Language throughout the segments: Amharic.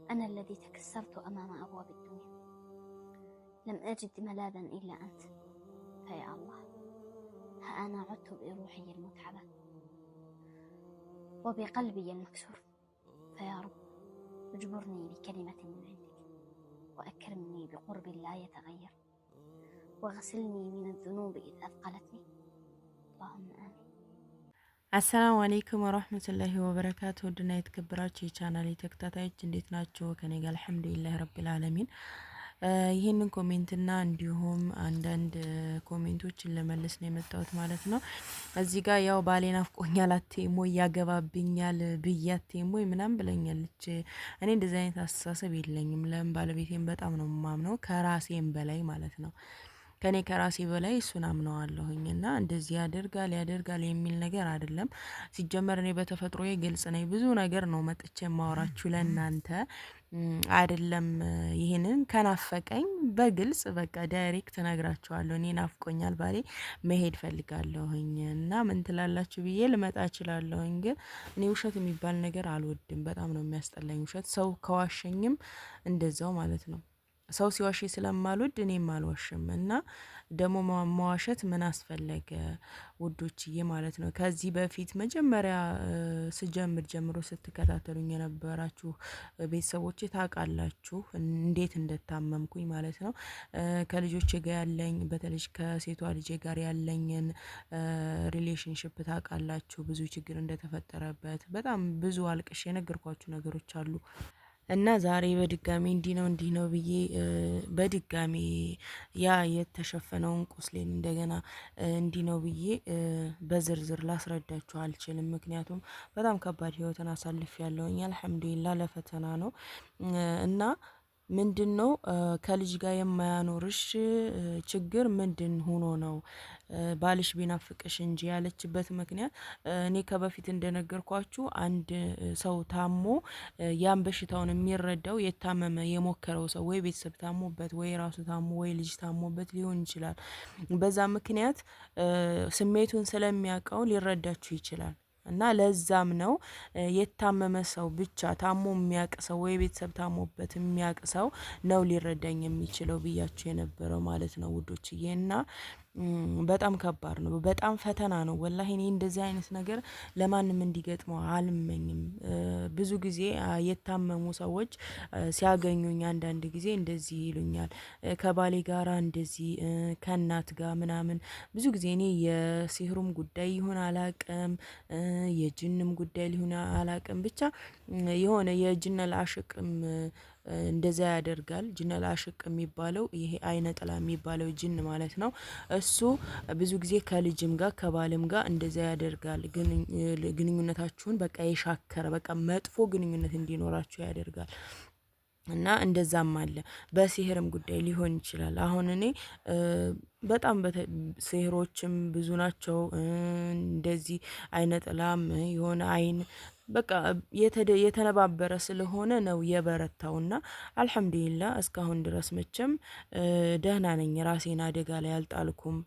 أنا الذي تكسرت أمام أبواب الدنيا، لم أجد ملاذا إلا أنت، فيا الله ها أنا عدت بروحي المتعبة وبقلبي المكسور، فيا رب اجبرني بكلمة من عندك، وأكرمني بقرب لا يتغير، واغسلني من الذنوب إذ أثقلتني، اللهم آمين። አሰላሙ አለይኩም ወራህመቱላሂ ወበረካቱ ድና የተከበራችሁ የቻናሌ ተከታታዮች እንዴት ናችሁ? ከኔ ጋር አልሐምዱሊላህ ረቢል ዓለሚን። ይህንን ኮሜንትና እንዲሁም አንዳንድ ኮሜንቶችን ለመለስ ነው የመጣሁት ማለት ነው። እዚህ ጋር ያው ባሌ ናፍቆኛል አትይሞ ያገባብኛል ብያቴሞ ምናምን ብለኛለች። እኔ እንደዚህ አይነት አስተሳሰብ የለኝም። ለምን ባለቤቴን በጣም ነው የማምነው ከራሴም በላይ ማለት ነው። ከኔ ከራሴ በላይ እሱን አምነዋለሁኝና እንደዚህ ያደርጋል የሚል ነገር አይደለም። ሲጀመር እኔ በተፈጥሮዬ ግልጽ ነኝ። ብዙ ነገር ነው መጥቼ ማወራችሁ ለእናንተ አይደለም። ይሄንን ከናፈቀኝ በግልጽ በቃ ዳይሬክት ነግራችኋለሁ። እኔ ናፍቆኛል ባሌ መሄድ ፈልጋለሁኝ እና ምን ትላላችሁ ብዬ ልመጣ እችላለሁኝ። ግን እኔ ውሸት የሚባል ነገር አልወድም። በጣም ነው የሚያስጠላኝ ውሸት። ሰው ከዋሸኝም እንደዛው ማለት ነው። ሰው ሲዋሽ ስለማልወድ እኔም አልዋሽም እና ደግሞ መዋሸት ምን አስፈለገ ውዶችዬ ማለት ነው። ከዚህ በፊት መጀመሪያ ስጀምር ጀምሮ ስትከታተሉኝ የነበራችሁ ቤተሰቦቼ ታውቃላችሁ እንዴት እንደታመምኩኝ ማለት ነው። ከልጆቼ ጋር ያለኝ በተለይ ከሴቷ ልጄ ጋር ያለኝን ሪሌሽንሽፕ ታውቃላችሁ። ብዙ ችግር እንደተፈጠረበት በጣም ብዙ አልቅሽ የነገርኳችሁ ነገሮች አሉ። እና ዛሬ በድጋሚ እንዲህ ነው ብዬ በድጋሚ ያ የተሸፈነውን ቁስሌን እንደገና እንዲህ ነው ብዬ በዝርዝር ላስረዳችሁ አልችልም። ምክንያቱም በጣም ከባድ ህይወትን አሳልፍ ያለውኝ አልሐምዱሊላህ ለፈተና ነው እና ምንድነው ከልጅ ጋር የማያኖርሽ ችግር ምንድን ሆኖ ነው? ባልሽ ቢናፍቅሽ እንጂ ያለችበት ምክንያት እኔ ከበፊት እንደነገርኳችሁ አንድ ሰው ታሞ ያን በሽታውን የሚረዳው የታመመ የሞከረው ሰው ወይ ቤተሰብ ታሞበት ወይ ራሱ ታሞ ወይ ልጅ ታሞበት ሊሆን ይችላል። በዛ ምክንያት ስሜቱን ስለሚያውቀው ሊረዳችሁ ይችላል። እና ለዛም ነው የታመመ ሰው ብቻ ታሞ የሚያውቅ ሰው ወይ ቤተሰብ ታሞበት የሚያውቅ ሰው ነው ሊረዳኝ የሚችለው ብያችሁ የነበረው ማለት ነው ውዶችዬና በጣም ከባድ ነው። በጣም ፈተና ነው። ወላሂ እኔ እንደዚህ አይነት ነገር ለማንም እንዲገጥመው አልመኝም። ብዙ ጊዜ የታመሙ ሰዎች ሲያገኙኝ አንዳንድ ጊዜ እንደዚህ ይሉኛል። ከባሌ ጋራ እንደዚህ ከእናት ጋር ምናምን ብዙ ጊዜ እኔ የሲህሩም ጉዳይ ይሁን አላቅም፣ የጅንም ጉዳይ ሊሆን አላቅም፣ ብቻ የሆነ የጅነል አሽቅም እንደዛ ያደርጋል። ጅነል አሽቅ የሚባለው ይሄ አይነ ጥላ የሚባለው ጅን ማለት ነው። እሱ ብዙ ጊዜ ከልጅም ጋር ከባልም ጋር እንደዛ ያደርጋል። ግንኙነታችሁን በቃ የሻከረ በቃ መጥፎ ግንኙነት እንዲኖራችሁ ያደርጋል። እና እንደዛም አለ። በሲህርም ጉዳይ ሊሆን ይችላል። አሁን እኔ በጣም ሲህሮችም ብዙ ናቸው። እንደዚህ አይነ ጥላም የሆነ አይን በቃ የተነባበረ ስለሆነ ነው የበረታውና አልሐምዱሊላህ እስካሁን ድረስ መቼም ደህና ነኝ። ራሴን አደጋ ላይ አልጣልኩም።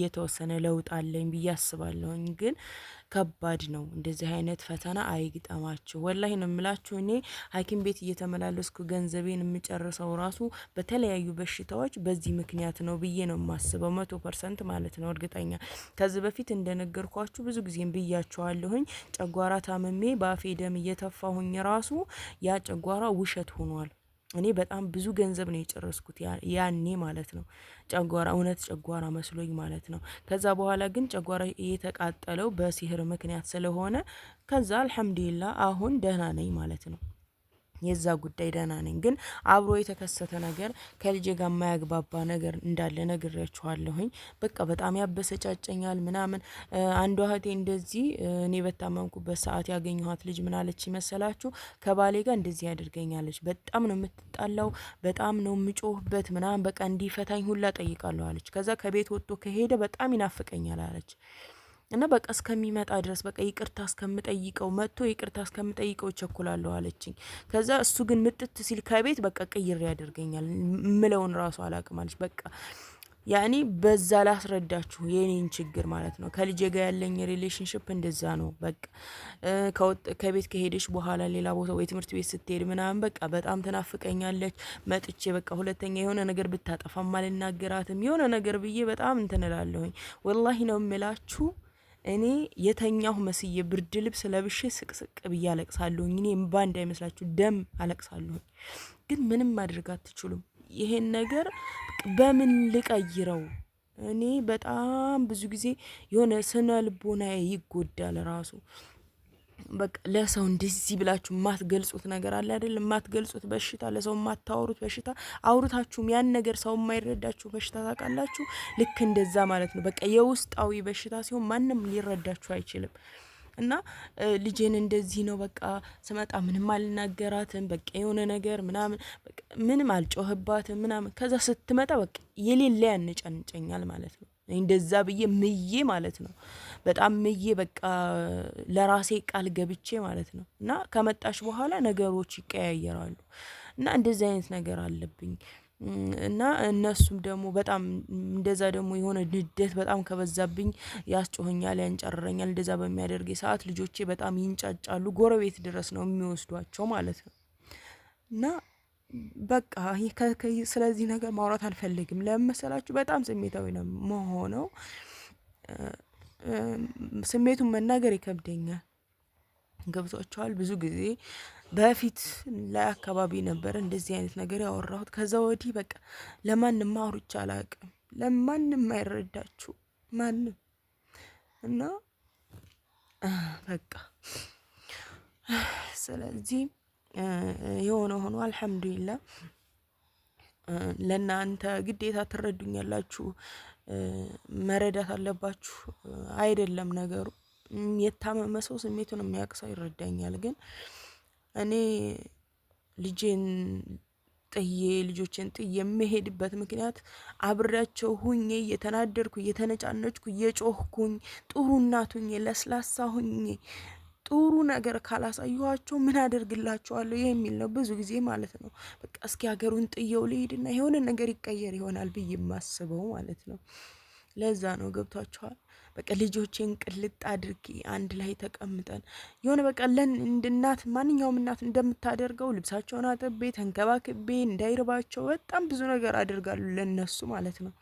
የተወሰነ ለውጥ አለኝ ብዬ አስባለሁኝ። ግን ከባድ ነው። እንደዚህ አይነት ፈተና አይግጠማችሁ። ወላሂ ነው የምላችሁ። እኔ ሐኪም ቤት እየተመላለስኩ ገንዘቤን የምጨርሰው ራሱ በተለያዩ በሽታዎች በዚህ ምክንያት ነው ብዬ ነው የማስበው 100% ማለት ነው እርግጠኛ። ከዚህ በፊት እንደነገርኳችሁ ብዙ ጊዜም ብያችኋለሁኝ። ጨጓራ ታምሜ በአፌ ደም እየተፋሁኝ ራሱ ያ ጨጓራ ውሸት ሆኗል። እኔ በጣም ብዙ ገንዘብ ነው የጨረስኩት ያኔ ማለት ነው። ጨጓራ እውነት ጨጓራ መስሎኝ ማለት ነው። ከዛ በኋላ ግን ጨጓራ የተቃጠለው በሲህር ምክንያት ስለሆነ ከዛ አልሐምዱሊላህ አሁን ደህና ነኝ ማለት ነው። የዛ ጉዳይ ደህና ነኝ። ግን አብሮ የተከሰተ ነገር ከልጄ ጋር የማያግባባ ነገር እንዳለ ነግሬያችኋለሁኝ። በቃ በጣም ያበሰጫጨኛል ምናምን። አንዷ እህቴ እንደዚህ እኔ በታመምኩበት ሰዓት ያገኘኋት ልጅ ምን አለች ይመሰላችሁ? ከባሌ ጋር እንደዚህ ያደርገኛለች። በጣም ነው የምትጣላው፣ በጣም ነው የምጮህበት ምናምን፣ በቃ እንዲፈታኝ ሁላ ጠይቃለሁ አለች። ከዛ ከቤት ወጥቶ ከሄደ በጣም ይናፍቀኛል አለች። እና በቃ እስከሚመጣ ድረስ በቃ ይቅርታ እስከምጠይቀው መጥቶ ይቅርታ እስከምጠይቀው ቸኩላለሁ አለችኝ። ከዛ እሱ ግን ምጥት ሲል ከቤት በቃ ቅይር ያደርገኛል ምለውን ራሱ አላቅም አለች። በቃ ያኔ በዛ ላስረዳችሁ የኔን ችግር ማለት ነው። ከልጄ ጋር ያለኝ ሪሌሽንሽፕ እንደዛ ነው። በቃ ከቤት ከሄደች በኋላ ሌላ ቦታ ወይ ትምህርት ቤት ስትሄድ ምናምን በቃ በጣም ትናፍቀኛለች። መጥቼ በቃ ሁለተኛ የሆነ ነገር ብታጠፋም አልናገራትም። የሆነ ነገር ብዬ በጣም እንትን እላለሁኝ። ወላሂ ነው የምላችሁ። እኔ የተኛሁ መስዬ ብርድ ልብስ ለብሼ ስቅስቅ ብዬ አለቅሳለሁኝ። እኔ እምባ እንዳይመስላችሁ ደም አለቅሳለሁኝ። ግን ምንም ማድረግ አትችሉም። ይሄን ነገር በምን ልቀይረው? እኔ በጣም ብዙ ጊዜ የሆነ ስነ ልቦናዬ ይጎዳል ራሱ። በቃ ለሰው እንደዚህ ብላችሁ ማትገልጹት ነገር አለ አይደል? ማትገልጹት በሽታ፣ ለሰው ማታወሩት በሽታ፣ አውርታችሁም ያን ነገር ሰው የማይረዳችሁ በሽታ ታውቃላችሁ። ልክ እንደዛ ማለት ነው። በቃ የውስጣዊ በሽታ ሲሆን ማንም ሊረዳችሁ አይችልም። እና ልጄን እንደዚህ ነው በቃ ስመጣ ምንም አልናገራትም። በቃ የሆነ ነገር ምናምን በቃ ምንም አልጮህባትም ምናምን። ከዛ ስትመጣ በቃ የሌለ ያንጨንጨኛል ማለት ነው። እንደዛ ብዬ ምዬ ማለት ነው። በጣም ምዬ በቃ ለራሴ ቃል ገብቼ ማለት ነው። እና ከመጣሽ በኋላ ነገሮች ይቀያየራሉ። እና እንደዚህ አይነት ነገር አለብኝ። እና እነሱም ደግሞ በጣም እንደዛ ደግሞ የሆነ ንዴት በጣም ከበዛብኝ ያስጮኸኛል፣ ያንጨርረኛል። እንደዛ በሚያደርግ ሰዓት ልጆቼ በጣም ይንጫጫሉ። ጎረቤት ድረስ ነው የሚወስዷቸው ማለት ነው። እና በቃ ስለዚህ ነገር ማውራት አልፈልግም። ለምን መሰላችሁ? በጣም ስሜታዊ ነው መሆነው። ስሜቱን መናገር ይከብደኛል። ገብቷቸዋል። ብዙ ጊዜ በፊት ላይ አካባቢ ነበር እንደዚህ አይነት ነገር ያወራሁት። ከዛ ወዲህ በቃ ለማንም አውርቼ አላውቅም። ለማንም አይረዳችሁ ማንም። እና በቃ ስለዚህ የሆነ ሆኖ አልሐምዱሊላህ። ለእናንተ ግዴታ ትረዱኛላችሁ፣ መረዳት አለባችሁ አይደለም ነገሩ። የታመመ ሰው ስሜቱን የሚያውቅ ሰው ይረዳኛል። ግን እኔ ልጆቼን ጥዬ የምሄድበት ምክንያት አብሬያቸው ሁኜ እየተናደድኩ እየተነጫነጭኩ እየጮህኩኝ ጥሩ እናት ሁኜ ለስላሳ ሁኜ ጥሩ ነገር ካላሳየኋቸው ምን አደርግላቸዋለሁ የሚል ነው ብዙ ጊዜ ማለት ነው። በቃ እስኪ ሀገሩን ጥየው ልሄድና የሆነ ነገር ይቀየር ይሆናል ብዬ የማስበው ማለት ነው። ለዛ ነው። ገብቷችኋል? በቃ ልጆቼን ቅልጥ አድርጌ አንድ ላይ ተቀምጠን የሆነ በቃ እንደ እናት ማንኛውም እናት እንደምታደርገው ልብሳቸውን አጥቤ ተንከባክቤ እንዳይርባቸው በጣም ብዙ ነገር አድርጋለሁ ለነሱ ማለት ነው።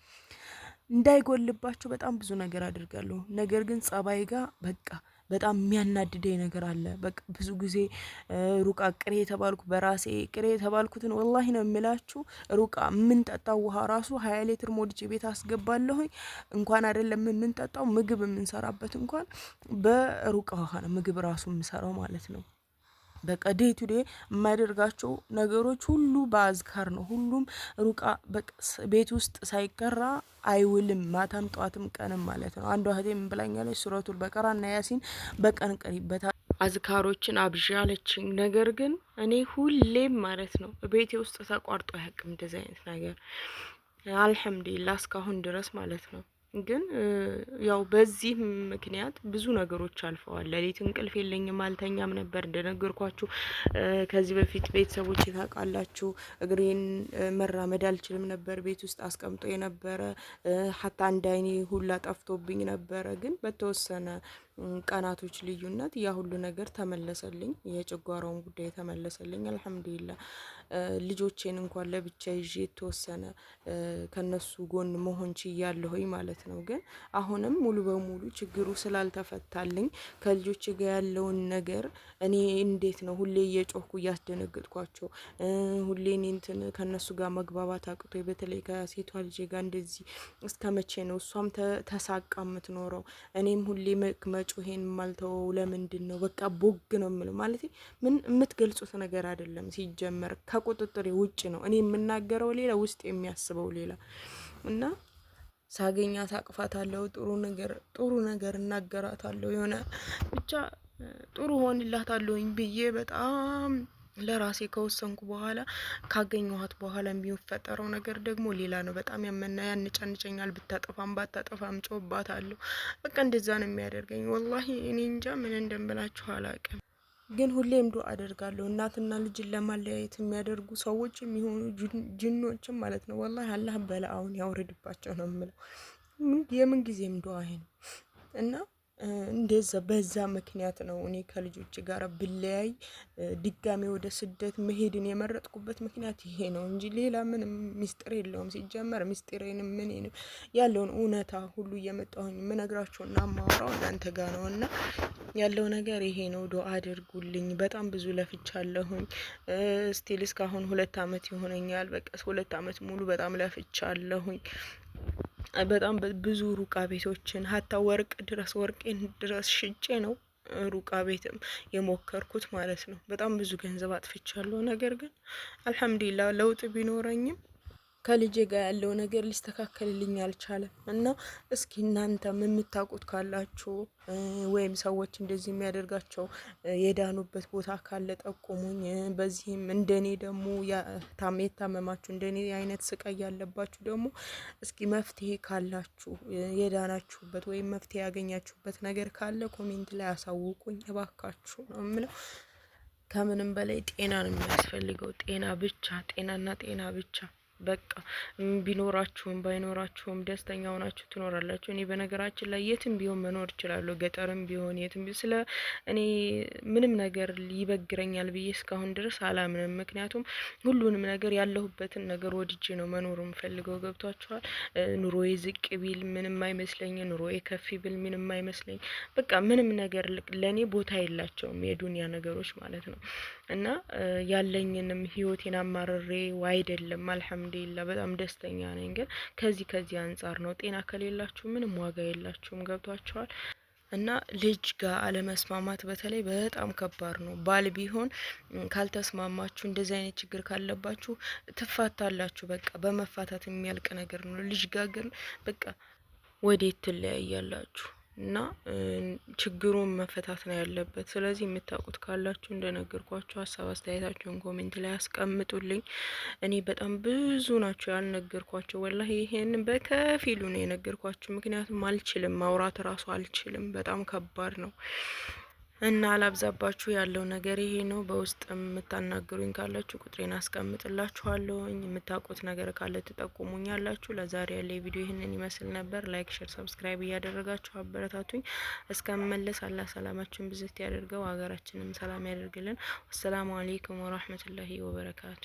እንዳይጎልባቸው በጣም ብዙ ነገር አድርጋለሁ። ነገር ግን ጸባይ ጋር በቃ በጣም የሚያናድደኝ ነገር አለ። በቃ ብዙ ጊዜ ሩቃ ቅሬ የተባልኩ በራሴ ቅሬ የተባልኩትን ወላሂ ነው የሚላችሁ። ሩቃ የምንጠጣው ውሃ ራሱ 20 ሊትር ሞልቼ ቤት አስገባለሁኝ። እንኳን አይደለም የምንጠጣው ምግብ የምንሰራበት እንኳን በሩቃ ውሃ ነው ምግብ ራሱ የምሰራው ማለት ነው። በቃ ዴይ ቱ ዴይ የማያደርጋቸው ነገሮች ሁሉ በአዝካር ነው። ሁሉም ሩቃ ቤት ውስጥ ሳይቀራ አይውልም። ማታም ጠዋትም ቀንም ማለት ነው። አንዷ እህቴ ምን ብላኛለች? ሱረቱል በቀራና ያሲን በቀን ቀሪበታል አዝካሮችን አብዣ አለችኝ። ነገር ግን እኔ ሁሌም ማለት ነው ቤቴ ውስጥ ተቋርጦ አያውቅም እንደዚህ አይነት ነገር አልሐምዱሊላህ እስካሁን ድረስ ማለት ነው። ግን ያው በዚህ ምክንያት ብዙ ነገሮች አልፈዋል። ሌሊት እንቅልፍ የለኝም፣ አልተኛም ነበር እንደነገርኳችሁ። ከዚህ በፊት ቤተሰቦች ታውቃላችሁ፣ እግሬን መራመድ አልችልም ነበር። ቤት ውስጥ አስቀምጦ የነበረ ሀታ አንድ አይኔ ሁላ ጠፍቶብኝ ነበረ። ግን በተወሰነ ቀናቶች ልዩነት ያ ሁሉ ነገር ተመለሰልኝ። የጨጓራውን ጉዳይ ተመለሰልኝ አልሐምዱሊላህ። ልጆቼን እንኳን ለብቻ ይዤ የተወሰነ ከነሱ ጎን መሆን ችያለሁኝ ማለት ነው። ግን አሁንም ሙሉ በሙሉ ችግሩ ስላልተፈታልኝ ከልጆቼ ጋር ያለውን ነገር እኔ እንዴት ነው ሁሌ እየጮህኩ እያስደነገጥኳቸው ሁሌ እኔ እንትን ከነሱ ጋር መግባባት አቅቶ በተለይ ከሴቷ ልጄ ጋር እንደዚህ እስከ መቼ ነው እሷም ተሳቃ የምትኖረው? እኔም ሁሌ ጮሄን ማልተው ለምንድን ነው? በቃ ቦግ ነው የምለው ማለት ምን የምትገልጹት ነገር አይደለም። ሲጀመር ከቁጥጥሬ ውጭ ነው። እኔ የምናገረው ሌላ፣ ውስጥ የሚያስበው ሌላ እና ሳገኛት አቅፋታለሁ። ጥሩ ነገር እናገራታለሁ። የሆነ ብቻ ጥሩ ሆንላታለሁኝ ብዬ በጣም ለራሴ ከወሰንኩ በኋላ ካገኘኋት በኋላ የሚፈጠረው ነገር ደግሞ ሌላ ነው። በጣም ያንጨንጨኛል። ብታጠፋም ባታጠፋም ጮህባታለሁ። በቃ እንደዛ ነው የሚያደርገኝ። ወላሂ እኔ እንጃ ምን እንደምላችሁ አላውቅም። ግን ሁሌም ዱአ አደርጋለሁ እናትና ልጅን ለማለያየት የሚያደርጉ ሰዎች የሚሆኑ ጅኖችም ማለት ነው። ወላሂ አላህ በላአውን ያውርድባቸው ነው የምለው። የምን ጊዜም ዱአ ነው እና እንደዛ በዛ ምክንያት ነው እኔ ከልጆች ጋር ብለያይ ድጋሜ ወደ ስደት መሄድን የመረጥኩበት ምክንያት ይሄ ነው እንጂ ሌላ ምንም ሚስጥር የለውም። ሲጀመር ሚስጥሬንም ምንም ያለውን እውነታ ሁሉ እየመጣሁኝ የምነግራችሁና ማወራው እናንተ ጋር ነው እና ያለው ነገር ይሄ ነው። ዱአ አድርጉልኝ። በጣም ብዙ ለፍቻለሁኝ። ስቲል እስካሁን 2 አመት ይሆነኛል። በቃ 2 አመት ሙሉ በጣም ለፍቻለሁኝ። በጣም ብዙ ሩቃ ቤቶችን ሀታ ወርቄን ድረስ ሽጬ ነው ሩቃ ቤትም የሞከርኩት ማለት ነው። በጣም ብዙ ገንዘብ አጥፍቻለሁ። ነገር ግን አልሐምዱሊላህ ለውጥ ቢኖረኝም ከልጄ ጋር ያለው ነገር ሊስተካከልልኝ አልቻለም። እና እስኪ እናንተም የምታውቁት ካላችሁ ወይም ሰዎች እንደዚህ የሚያደርጋቸው የዳኑበት ቦታ ካለ ጠቁሙኝ። በዚህም እንደኔ ደግሞ የታመማችሁ እንደኔ አይነት ስቃይ ያለባችሁ ደግሞ እስኪ መፍትሄ ካላችሁ የዳናችሁበት ወይም መፍትሄ ያገኛችሁበት ነገር ካለ ኮሜንት ላይ አሳውቁኝ እባካችሁ ነው የምለው። ከምንም በላይ ጤና ነው የሚያስፈልገው። ጤና ብቻ፣ ጤናና ጤና ብቻ። በቃ ቢኖራችሁም ባይኖራችሁም ደስተኛ ሆናችሁ ትኖራላችሁ። እኔ በነገራችን ላይ የትም ቢሆን መኖር እችላለሁ። ገጠርም ቢሆን የትም ቢሆን ስለ እኔ ምንም ነገር ይበግረኛል ብዬ እስካሁን ድረስ አላምንም። ምክንያቱም ሁሉንም ነገር ያለሁበትን ነገር ወድጄ ነው መኖር የምፈልገው። ገብቷችኋል? ኑሮዬ ዝቅ ቢል ምንም አይመስለኝ፣ ኑሮዬ ከፍ ቢል ምንም አይመስለኝ። በቃ ምንም ነገር ለኔ ቦታ የላቸውም የዱንያ ነገሮች ማለት ነው። እና ያለኝንም ህይወቴን አማርሬ አይደለም አልሐምዱሊላህ በጣም ደስተኛ ነኝ። ግን ከዚህ አንጻር ነው። ጤና ከሌላችሁ ምንም ዋጋ የላችሁም። ገብቷችኋል? እና ልጅ ጋር አለመስማማት በተለይ በጣም ከባድ ነው። ባል ቢሆን ካልተስማማችሁ እንደዚህ አይነት ችግር ካለባችሁ ትፋታላችሁ። በቃ በመፋታት የሚያልቅ ነገር ነው። ልጅ ጋር ግን በቃ ወዴት ትለያያላችሁ? እና ችግሩን መፈታት ነው ያለበት። ስለዚህ የምታውቁት ካላችሁ እንደነገርኳችሁ ሀሳብ አስተያየታችሁን ኮሜንት ላይ አስቀምጡልኝ። እኔ በጣም ብዙ ናቸው ያልነገርኳቸው። ወላሂ ይሄንን በከፊሉ ነው የነገርኳችሁ። ምክንያቱም አልችልም፣ ማውራት እራሱ አልችልም። በጣም ከባድ ነው። እና አላብዛባችሁ። ያለው ነገር ይሄ ነው። በውስጥ የምታናግሩኝ ካላችሁ ቁጥሬን አስቀምጥላችኋለሁኝ። የምታውቁት ነገር ካለ ትጠቁሙኛላችሁ። ለዛሬ ያለ ቪዲዮ ይህንን ይመስል ነበር። ላይክ፣ ሼር፣ ሰብስክራይብ እያደረጋችሁ አበረታቱኝ። እስከምመለስ አላህ ሰላማችን ብዝት ያደርገው፣ ሀገራችንም ሰላም ያደርግልን። ወሰላሙ አለይኩም ወራህመቱላሂ ወበረካቱ።